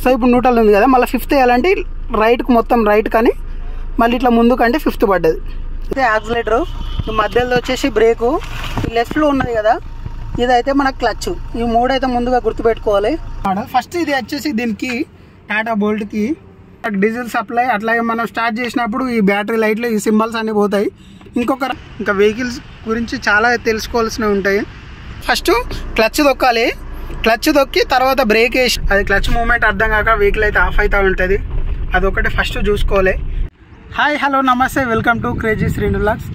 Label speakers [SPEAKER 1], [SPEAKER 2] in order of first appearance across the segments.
[SPEAKER 1] So ఇప్పుడు neutral ఉంది కదా, మళ్ళీ ఫిఫ్త్ వేయాలంటే రైట్కి మొత్తం రైట్ కానీ మళ్ళీ ఇట్లా ముందు కంటే ఫిఫ్త్ పడ్డది. అయితే యాక్సిలేటరు, ఈ మధ్యలో వచ్చేసి బ్రేకు, ఈ లెఫ్ట్లో ఉన్నది కదా ఇదైతే మన క్లచ్. ఈ మూడైతే ముందుగా గుర్తుపెట్టుకోవాలి. ఫస్ట్ ఇది వచ్చేసి దీనికి టాటా బోల్ట్కి డీజిల్ సప్లై. అట్లాగే మనం స్టార్ట్ చేసినప్పుడు ఈ బ్యాటరీ లైట్లు ఈ సింబల్స్ అన్నీ పోతాయి. ఇంకా వెహికల్స్ గురించి చాలా తెలుసుకోవాల్సినవి ఉంటాయి. ఫస్ట్ క్లచ్ తొక్కాలి, క్లచ్ తొక్కి తర్వాత బ్రేక్ వేసి అది క్లచ్ మూమెంట్ అర్థం కాక వెహికల్ అయితే ఆఫ్ అవుతూ ఉంటుంది. అదొకటి ఫస్ట్ చూసుకోవాలి. హాయ్ హలో నమస్తే, welcome to crazy Srinu vlogs.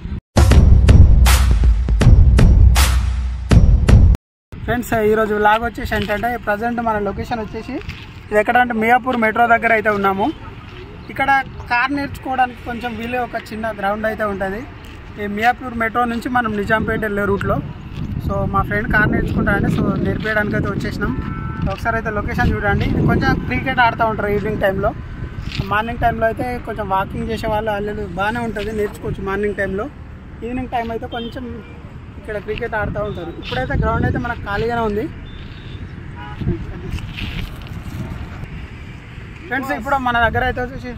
[SPEAKER 1] Friends, ఈరోజు వ్లాగ్ వచ్చేసి ఏంటంటే ప్రజెంట్ మన లొకేషన్ వచ్చేసి ఇది ఎక్కడంటే మియాపూర్ మెట్రో దగ్గర అయితే ఉన్నాము. ఇక్కడ కార్ నేర్చుకోవడానికి కొంచెం వీలే ఒక చిన్న గ్రౌండ్ అయితే ఉంటుంది. ఈ మియాపూర్ మెట్రో నుంచి మనం నిజాంపేట వెళ్ళే రూట్లో. సో మా ఫ్రెండ్ కార్ నేర్చుకుంటారండి, సో నేర్పించడానికి అయితే వచ్చేసినాం. ఒకసారి అయితే లొకేషన్ చూడండి. ఇది కొంచెం క్రికెట్ ఆడుతూ ఉంటారు ఈవినింగ్ టైంలో. మార్నింగ్ టైంలో అయితే కొంచెం వాకింగ్ చేసే వాళ్ళు బాగానే ఉంటుంది, నేర్చుకోవచ్చు మార్నింగ్ టైంలో. ఈవినింగ్ టైం అయితే కొంచెం ఇక్కడ క్రికెట్ ఆడుతూ ఉంటారు. ఇప్పుడైతే గ్రౌండ్ అయితే మనకు ఖాళీగానే ఉంది. ఫ్రెండ్స్, ఇప్పుడు మన దగ్గర అయితే వచ్చేసి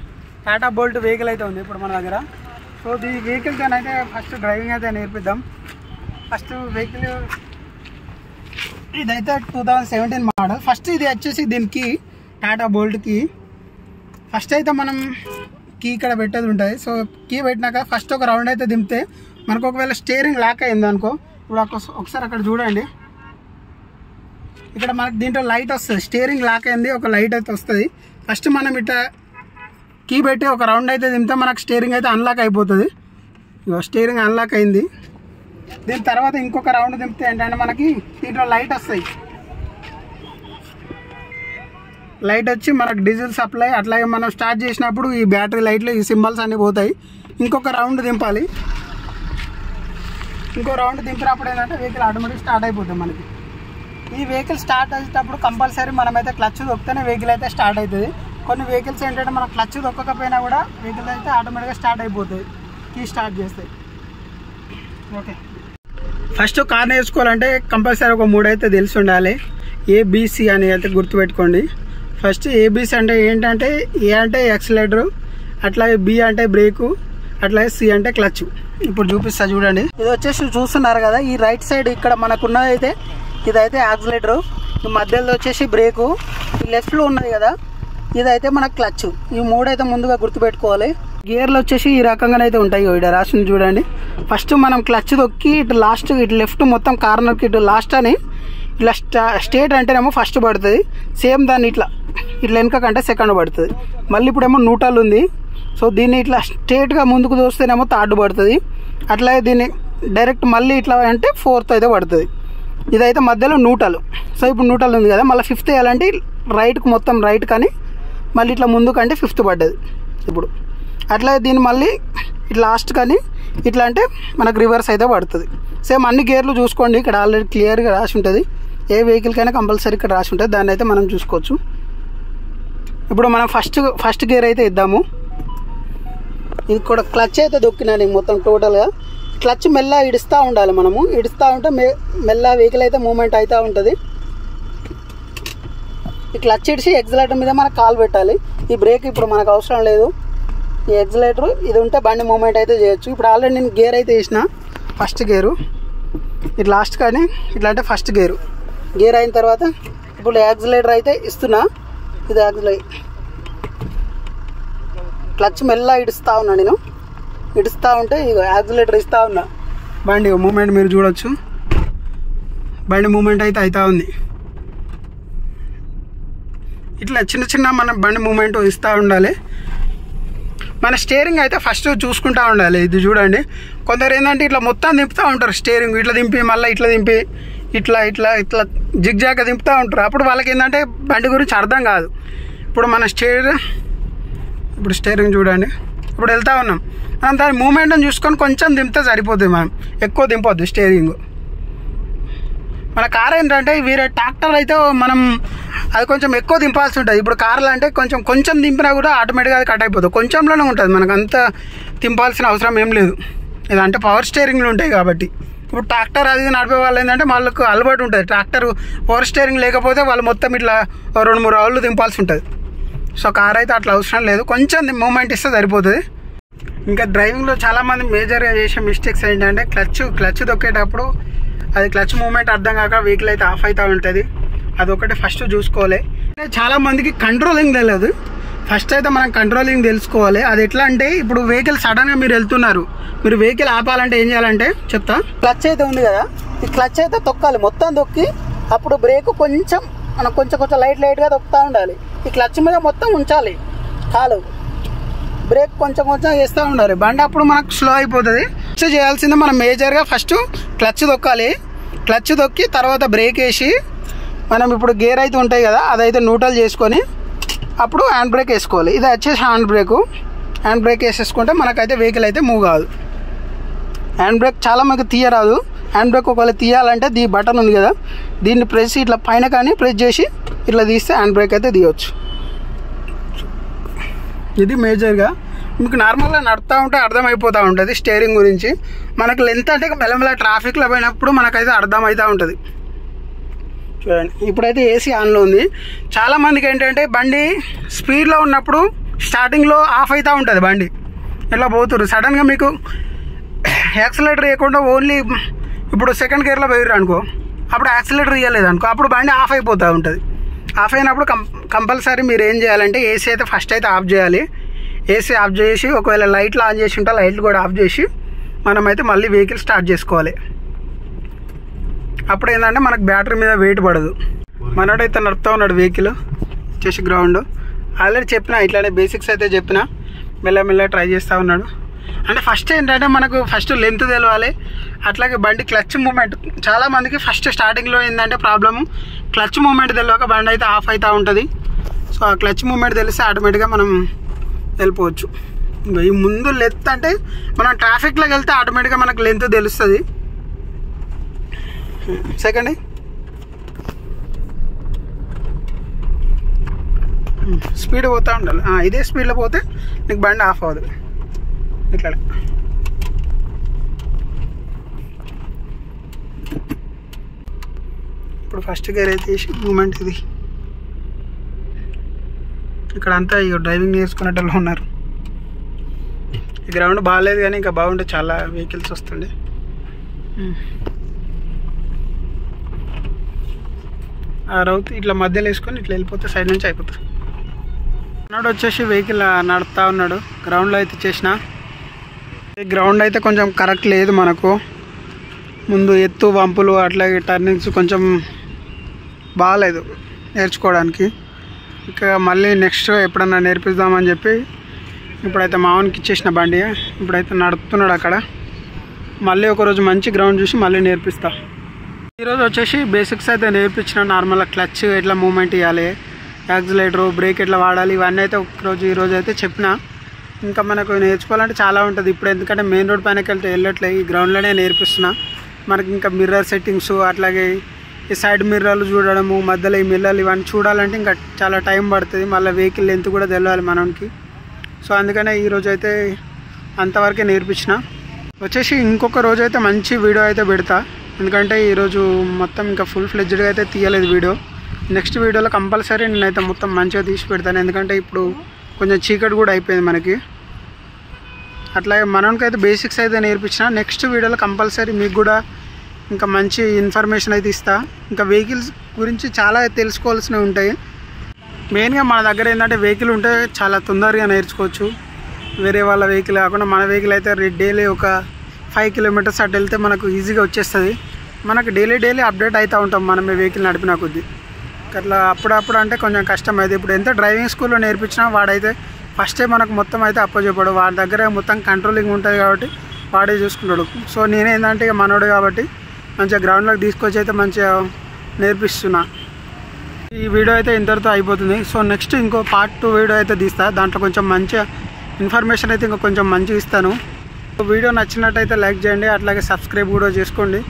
[SPEAKER 1] టాటా బోల్ట్ వెహికల్ అయితే ఉంది ఇప్పుడు మన దగ్గర. సో ఈ వెహికల్తో అయితే ఫస్ట్ డ్రైవింగ్ అయితే నేర్పిద్దాం. ఫస్ట్ వెహికల్ ఇదైతే 2017 మోడల్. ఫస్ట్ ఇది వచ్చేసి దీనికి టాటా బోల్ట్కి ఫస్ట్ అయితే మనం కీ ఇక్కడ పెట్టేది ఉంటుంది. సో కీ పెట్టినాక ఫస్ట్ ఒక రౌండ్ అయితే దింపితే మనకు ఒకవేళ స్టీరింగ్ లాక్ అయింది అనుకో, ఇప్పుడు ఒకసారి అక్కడ చూడండి, ఇక్కడ మనకు దీంట్లో లైట్ వస్తుంది. స్టీరింగ్ లాక్ అయింది, ఒక లైట్ అయితే వస్తుంది. ఫస్ట్ మనం ఇట్లా కీ పెట్టి ఒక రౌండ్ అయితే దింపితే మనకు స్టీరింగ్ అయితే అన్లాక్ అయిపోతుంది. స్టీరింగ్ అన్లాక్ అయింది. దీని తర్వాత ఇంకొక రౌండ్ దింపితే ఏంటంటే మనకి దీంట్లో లైట్ వస్తాయి. లైట్ వచ్చి మనకు డీజిల్ సప్లై. అట్లాగే మనం స్టార్ట్ చేసినప్పుడు ఈ బ్యాటరీ లైట్లు ఈ సింబల్స్ అన్నీ పోతాయి. ఇంకొక రౌండ్ దింపాలి. ఇంకో రౌండ్ దింపినప్పుడు ఏంటంటే వెహికల్ ఆటోమేటిక్ స్టార్ట్ అయిపోతుంది. మనకి ఈ వెహికల్ స్టార్ట్ అయ్యేటప్పుడు కంపల్సరీ మనమైతే క్లచ్ తొక్కితేనే వెహికల్ అయితే స్టార్ట్ అవుతుంది. కొన్ని వెహికల్స్ ఏంటంటే మనం క్లచ్ తొక్కకపోయినా కూడా వెహికల్ అయితే ఆటోమేటిక్గా స్టార్ట్ అయిపోతుంది కీ స్టార్ట్ చేస్తే. ఓకే, ఫస్ట్ కార్ నేర్చుకోవాలంటే కంపల్సరీ ఒక 3 అయితే తెలిసి ఉండాలి. ఏబిసి అని అయితే గుర్తుపెట్టుకోండి. ఫస్ట్ ఏబిసి అంటే ఏంటంటే ఏ అంటే యాక్సిలేటరు, అట్లాగే బి అంటే బ్రేకు, అట్లాగే సి అంటే క్లచ్. ఇప్పుడు చూపిస్తా చూడండి. ఇది వచ్చేసి చూస్తున్నారు కదా, ఈ రైట్ సైడ్ ఇక్కడ మనకున్నది అయితే ఇదైతే యాక్సిలేటరు, ఈ మధ్యలో వచ్చేసి బ్రేకు, ఈ లెఫ్ట్లో ఉన్నది కదా ఇదైతే మన క్లచ్. ఈ 3 అయితే ముందుగా గుర్తుపెట్టుకోవాలి. గేర్లు వచ్చేసి ఈ రకంగానైతే ఉంటాయి. ఇక్కడ రాసింది చూడండి. ఫస్ట్ మనం క్లచ్ తొక్కి ఇటు లాస్ట్ ఇటు లెఫ్ట్ మొత్తం కార్నర్కి ఇటు లాస్ట్ అని ఇట్లా స్ట్రేట్ అంటేనేమో ఫస్ట్ పడుతుంది. సేమ్ దాన్ని ఇట్లా వెనక కంటే సెకండ్ పడుతుంది. మళ్ళీ ఇప్పుడేమో న్యూట్రల్ ఉంది. సో దీన్ని ఇట్లా స్ట్రేట్గా ముందుకు దోస్తేనేమో థర్డ్ పడుతుంది. అట్లాగే దీన్ని డైరెక్ట్ మళ్ళీ ఇట్లా అంటే ఫోర్త్ అయితే పడుతుంది. ఇదైతే మధ్యలో న్యూట్రల్. సో ఇప్పుడు న్యూట్రల్ ఉంది కదా, మళ్ళీ ఫిఫ్త్ వేయాలంటే రైట్కి మొత్తం రైట్ కానీ మళ్ళీ ఇట్లా ముందు కంటే ఫిఫ్త్ పడ్డది. ఇప్పుడు అట్లాగే దీన్ని మళ్ళీ ఇట్లా లాస్ట్ కానీ ఇట్లా అంటే మనకు రివర్స్ అయితే పడుతుంది. సేమ్ అన్ని గేర్లు చూసుకోండి, ఇక్కడ ఆల్రెడీ క్లియర్గా రాసి ఉంటుంది. ఏ వెహికల్కైనా కంపల్సరీ ఇక్కడ రాసి ఉంటుంది, దాన్ని అయితే మనం చూసుకోవచ్చు. ఇప్పుడు మనం ఫస్ట్ గేర్ అయితే ఇద్దాము. ఇది కూడా క్లచ్ అయితే దొక్కినాను మొత్తం టోటల్గా. క్లచ్ మెల్ల ఇడుస్తూ ఉండాలి. మనము ఇడుస్తూ ఉంటే మెల్ల వెహికల్ అయితే మూమెంట్ అవుతూ ఉంటుంది. ఈ క్లచ్ ఇడిచి ఎక్సిలేటర్ మీద మనకు కాలు పెట్టాలి. ఈ బ్రేక్ ఇప్పుడు మనకు అవసరం లేదు. ఈ ఎక్సిలేటర్ ఇది ఉంటే బండి మూమెంట్ అయితే చేయొచ్చు. ఇప్పుడు ఆల్రెడీ నేను గేర్ అయితే వేసిన ఫస్ట్ గేరు, ఇది లాస్ట్ కానీ ఇట్లా అంటే ఫస్ట్ గేర్ అయిన తర్వాత ఇప్పుడు యాక్సిలేటర్ అయితే ఇస్తున్నా. ఇది యాక్సిలేటర్, క్లచ్ మెల్ల ఇడుస్తూ ఉన్నా. నేను ఇడుస్తూ ఉంటే ఇక యాక్సిలేటర్ ఇస్తూ ఉన్నా. బండి మూమెంట్ మీరు చూడొచ్చు, బండి మూమెంట్ అయితే అవుతూ ఉంది. ఇట్లా చిన్న మన బండి మూమెంట్ ఇస్తూ ఉండాలి. మన స్టీరింగ్ అయితే ఫస్ట్ చూసుకుంటూ ఉండాలి. ఇది చూడండి, కొందరు ఏంటంటే ఇట్లా మొత్తం దింపుతూ ఉంటారు. స్టీరింగ్ ఇట్లా దింపి మళ్ళీ ఇట్లా దింపి ఇట్లా జిగ్జాగ్గా దింపుతూ ఉంటారు. అప్పుడు వాళ్ళకి ఏంటంటే బండి గురించి అర్థం కాదు. ఇప్పుడు మన స్టీరింగ్ చూడండి, ఇప్పుడు వెళ్తూ ఉన్నాం. మనం దాని మూమెంట్ని చూసుకొని కొంచెం దింపితే సరిపోతుంది. మనం ఎక్కువ దింపొద్దు స్టీరింగ్. మన కార్ ఏంటంటే వేరే ట్రాక్టర్ అయితే మనం అది కొంచెం ఎక్కువ దింపాల్సి ఉంటుంది. ఇప్పుడు కార్లు అంటే కొంచెం దింపినా కూడా ఆటోమేటిక్గా అది కట్ అయిపోతుంది. కొంచెంలోనే ఉంటుంది, మనకు అంత దింపాల్సిన అవసరం ఏం లేదు. ఇదంటే పవర్ స్టీరింగ్లు ఉంటాయి కాబట్టి. ఇప్పుడు ట్రాక్టర్ అది నడిపే వాళ్ళు ఏంటంటే వాళ్ళకు అలవాటు ఉంటుంది. ట్రాక్టర్ పవర్ స్టీరింగ్ లేకపోతే వాళ్ళు మొత్తం ఇట్లా 2-3 రౌండ్లు దింపాల్సి ఉంటుంది. సో కార్ అయితే అట్లా అవసరం లేదు, కొంచెం మూమెంట్ ఇస్తే సరిపోతుంది. ఇంకా డ్రైవింగ్లో చాలామంది మేజర్గా చేసే మిస్టేక్స్ ఏంటంటే క్లచ్ దొక్కేటప్పుడు అది క్లచ్ మూమెంట్ అర్థం కాక వెహికల్ అయితే ఆఫ్ అవుతూ ఉంటుంది. అదొకటి ఫస్ట్ చూసుకోవాలి. చాలామందికి కంట్రోలింగ్ తెలియదు. ఫస్ట్ అయితే మనం కంట్రోలింగ్ తెలుసుకోవాలి. అది ఎట్లా అంటే ఇప్పుడు వెహికల్ సడన్గా మీరు వెళ్తున్నారు, మీరు వెహికల్ ఆపాలంటే ఏం చేయాలంటే చెప్తా. క్లచ్ అయితే ఉంది కదా, ఈ క్లచ్ అయితే తొక్కాలి, మొత్తం తొక్కి అప్పుడు బ్రేక్ కొంచెం మనం కొంచెం లైట్గా తొక్కుతూ ఉండాలి. ఈ క్లచ్ మీద మొత్తం ఉంచాలి కాలు, బ్రేక్ కొంచెం వేస్తూ ఉండాలి. బండి అప్పుడు మనకు స్లో అయిపోతుంది. ఫస్ట్ చేయాల్సింది మనం మేజర్గా ఫస్ట్ క్లచ్ తొక్కాలి. క్లచ్ తొక్కి తర్వాత బ్రేక్ వేసి మనం ఇప్పుడు గేర్ అయితే ఉంటాయి కదా అదైతే న్యూట్రల్ చేసుకొని అప్పుడు హ్యాండ్ బ్రేక్ వేసుకోవాలి. ఇది వచ్చేసి హ్యాండ్ బ్రేక్ వేసేసుకుంటే మనకైతే వెహికల్ అయితే మూవ్ కాదు. హ్యాండ్ బ్రేక్ చాలా మనకు తీయరాదు. హ్యాండ్ బ్రేక్ ఒకవేళ తీయాలంటే దీ బటన్ ఉంది కదా, దీన్ని ప్రెస్ ఇట్లా పైన కానీ ప్రెస్ చేసి ఇట్లా తీస్తే హ్యాండ్ బ్రేక్ అయితే తీయవచ్చు. ఇది మేజర్గా మీకు నార్మల్గా నడుతూ ఉంటే అర్థమైపోతూ ఉంటుంది స్టీరింగ్ గురించి. మనకు లెంత్ అంటే మెల్లమెల్ల ట్రాఫిక్లో పోయినప్పుడు మనకైతే అర్థమవుతూ ఉంటుంది. చూడండి ఇప్పుడైతే ఏసీ ఆన్లో ఉంది. చాలామందికి ఏంటంటే బండి స్పీడ్లో ఉన్నప్పుడు స్టార్టింగ్లో ఆఫ్ అవుతూ ఉంటుంది. బండి ఇట్లా పోతున్నారు, సడన్గా మీకు యాక్సిలేటర్ వేయకుండా ఓన్లీ ఇప్పుడు సెకండ్ గేర్లో పోయారు అనుకో, అప్పుడు యాక్సిలేటర్ ఇవ్వలేదు అనుకో, అప్పుడు బండి ఆఫ్ అయిపోతూ ఉంటుంది. ఆఫ్ అయినప్పుడు కంపల్సరీ మీరు ఏం చేయాలంటే ఏసీ అయితే ఫస్ట్ అయితే ఆఫ్ చేయాలి. ఏసీ ఆఫ్ చేసి ఒకవేళ లైట్లు ఆన్ చేసి ఉంటే లైట్లు కూడా ఆఫ్ చేసి మనమైతే మళ్ళీ వెహికల్ స్టార్ట్ చేసుకోవాలి. అప్పుడు ఏంటంటే మనకు బ్యాటరీ మీద వెయిట్ పడదు. మనోడైతే నడుపుతూ ఉన్నాడు వెహికల్ వచ్చేసి గ్రౌండ్. ఆల్రెడీ చెప్పిన ఇట్లానే బేసిక్స్ అయితే చెప్పిన, మెల్లమెల్ల ట్రై చేస్తూ ఉన్నాడు. అంటే ఫస్ట్ ఏంటంటే మనకు ఫస్ట్ లెంత్ తెలవాలి. అట్లాగే బండి క్లచ్ మూమెంట్, చాలామందికి ఫస్ట్ స్టార్టింగ్లో ఏంటంటే ప్రాబ్లము క్లచ్ మూమెంట్ తెలియక బండి అయితే ఆఫ్ అవుతూ ఉంటుంది. సో ఆ క్లచ్ మూమెంట్ తెలిస్తే ఆటోమేటిక్గా మనం వెళ్ళిపోవచ్చు. ఈ ముందు లెంత్ అంటే మనం ట్రాఫిక్లోకి వెళ్తే ఆటోమేటిక్గా మనకు లెంత్ తెలుస్తుంది. సెకండ్ స్పీడ్ పోతూ ఉండాలి. ఇదే స్పీడ్లో పోతే నీకు బండి ఆఫ్ అవ్వదు. ఇట్లా ఇప్పుడు ఫస్ట్ గేర్ అయితే వేసి మూమెంట్ ఇది. ఇక్కడ అంతా ఇక డ్రైవింగ్ నేర్చుకునేటోళ్ళు ఉన్నారు. ఈ గ్రౌండ్ బాగాలేదు కానీ ఇంకా బాగుంటే చాలా వెహికల్స్ వస్తుండే. ఆ రౌత్ ఇట్లా మధ్యలో వేసుకొని ఇట్లా వెళ్ళిపోతే సైడ్ నుంచి అయిపోతుంది. అన్నాడు వచ్చేసి వెహికల్ నడుపుతా ఉన్నాడు. గ్రౌండ్లో అయితే చేసిన ఈ గ్రౌండ్ అయితే కొంచెం కరెక్ట్ లేదు మనకు. ముందు ఎత్తు వంపులు అట్లాగే టర్నింగ్స్ కొంచెం బాగాలేదు నేర్చుకోవడానికి. ఇంకా మళ్ళీ నెక్స్ట్ ఎప్పుడన్నా నేర్పిద్దామని చెప్పి ఇప్పుడైతే మావన్కి ఇచ్చేసిన బండి. ఇప్పుడైతే నడుపుతున్నాడు అక్కడ. మళ్ళీ ఒకరోజు మంచి గ్రౌండ్ చూసి మళ్ళీ నేర్పిస్తా. ఈరోజు వచ్చేసి బేసిక్స్ అయితే నేర్పించిన. నార్మల్గా క్లచ్ ఎట్లా మూమెంట్ ఇవ్వాలి, యాక్సిలేటరు, బ్రేక్ ఎట్లా వాడాలి, ఇవన్నీ అయితే ఈరోజు అయితే చెప్పిన. ఇంకా మనకు నేర్చుకోవాలంటే చాలా ఉంటుంది. ఇప్పుడు ఎందుకంటే మెయిన్ రోడ్ పైనకి వెళ్తే వెళ్ళట్లే, ఈ గ్రౌండ్లోనే నేర్పిస్తున్నా. మనకి ఇంకా మిర్రర్ సెట్టింగ్స్ అట్లాగే ఈ సైడ్ మిర్రర్లు చూడడము, మధ్యలో ఈ మిర్రర్లు ఇవన్నీ చూడాలంటే ఇంకా చాలా టైం పడుతుంది. మళ్ళీ వెహికల్ లెంత్ కూడా తెలియాలి మనకి. సో అందుకనే ఈరోజు అయితే అంతవరకే నేర్పించిన. వచ్చేసి ఇంకొక రోజు అయితే మంచి వీడియో అయితే పెడతా. ఎందుకంటే ఈరోజు మొత్తం ఇంకా ఫుల్ ఫ్లెడ్జ్డ్గా అయితే తీయలేదు వీడియో. నెక్స్ట్ వీడియోలో కంపల్సరీ నేనైతే మొత్తం మంచిగా తీసి పెడతాను. ఎందుకంటే ఇప్పుడు కొంచెం చీకటి కూడా అయిపోయింది మనకి. అట్లాగే మనకైతే బేసిక్స్ అయితే నేర్పించిన. నెక్స్ట్ వీడియోలో కంపల్సరీ మీకు కూడా ఇంకా మంచి ఇన్ఫర్మేషన్ అయితే ఇస్తా. ఇంకా వెహికల్స్ గురించి చాలా తెలుసుకోవాల్సినవి ఉంటాయి. మెయిన్గా మన దగ్గర ఏంటంటే వెహికల్ ఉంటే చాలా తొందరగా నేర్చుకోవచ్చు. వేరే వాళ్ళ వెహికల్ కాకుండా మన వెహికల్ అయితే డైలీ ఒక 5 కిలోమీటర్స్ అటు వెళ్తే మనకు ఈజీగా వచ్చేస్తుంది. మనకు డైలీ అప్డేట్ అవుతూ ఉంటాం మనం వెహికల్ నడిపిన కొద్దీ. అట్లా అప్పుడప్పుడు అంటే కొంచెం కష్టం అయితే. ఇప్పుడు ఎంత డ్రైవింగ్ స్కూల్లో నేర్పించినా వాడైతే ఫస్టే మనకు మొత్తం అయితే అప్పచెప్పాడు. వాడి దగ్గర మొత్తం కంట్రోలింగ్ ఉంటుంది కాబట్టి వాడే చూసుకుంటాడు. సో నేనేంటంటే ఇక మనోడు కాబట్టి మంచిగా గ్రౌండ్లోకి తీసుకొచ్చి అయితే మంచిగా నేర్పిస్తున్నా. ఈ వీడియో అయితే ఇంతటితో అయిపోతుంది. సో నెక్స్ట్ ఇంకో పార్ట్ 2 వీడియో అయితే తీస్తా. దాంట్లో కొంచెం మంచిగా ఇన్ఫర్మేషన్ అయితే ఇంకా కొంచెం మంచిగా ఇస్తాను. వీడియో నచ్చినట్టయితే లైక్ చేయండి, అట్లాగే సబ్స్క్రైబ్ కూడా చేసుకోండి.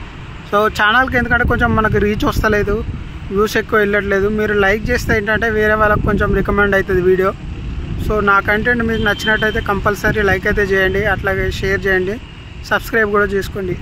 [SPEAKER 1] సో ఛానల్కి ఎందుకంటే కొంచెం మనకు రీచ్ వస్తలేదు, వ్యూస్ ఎక్కువ వెళ్ళట్లేదు. మీరు లైక్ చేస్తే ఏంటంటే వేరే వాళ్ళకి కొంచెం రికమెండ్ అవుతుంది వీడియో. సో నా కంటెంట్ మీకు నచ్చినట్టయితే కంపల్సరీ లైక్ అయితే చేయండి, అట్లాగే షేర్ చేయండి, సబ్స్క్రైబ్ కూడా చేసుకోండి.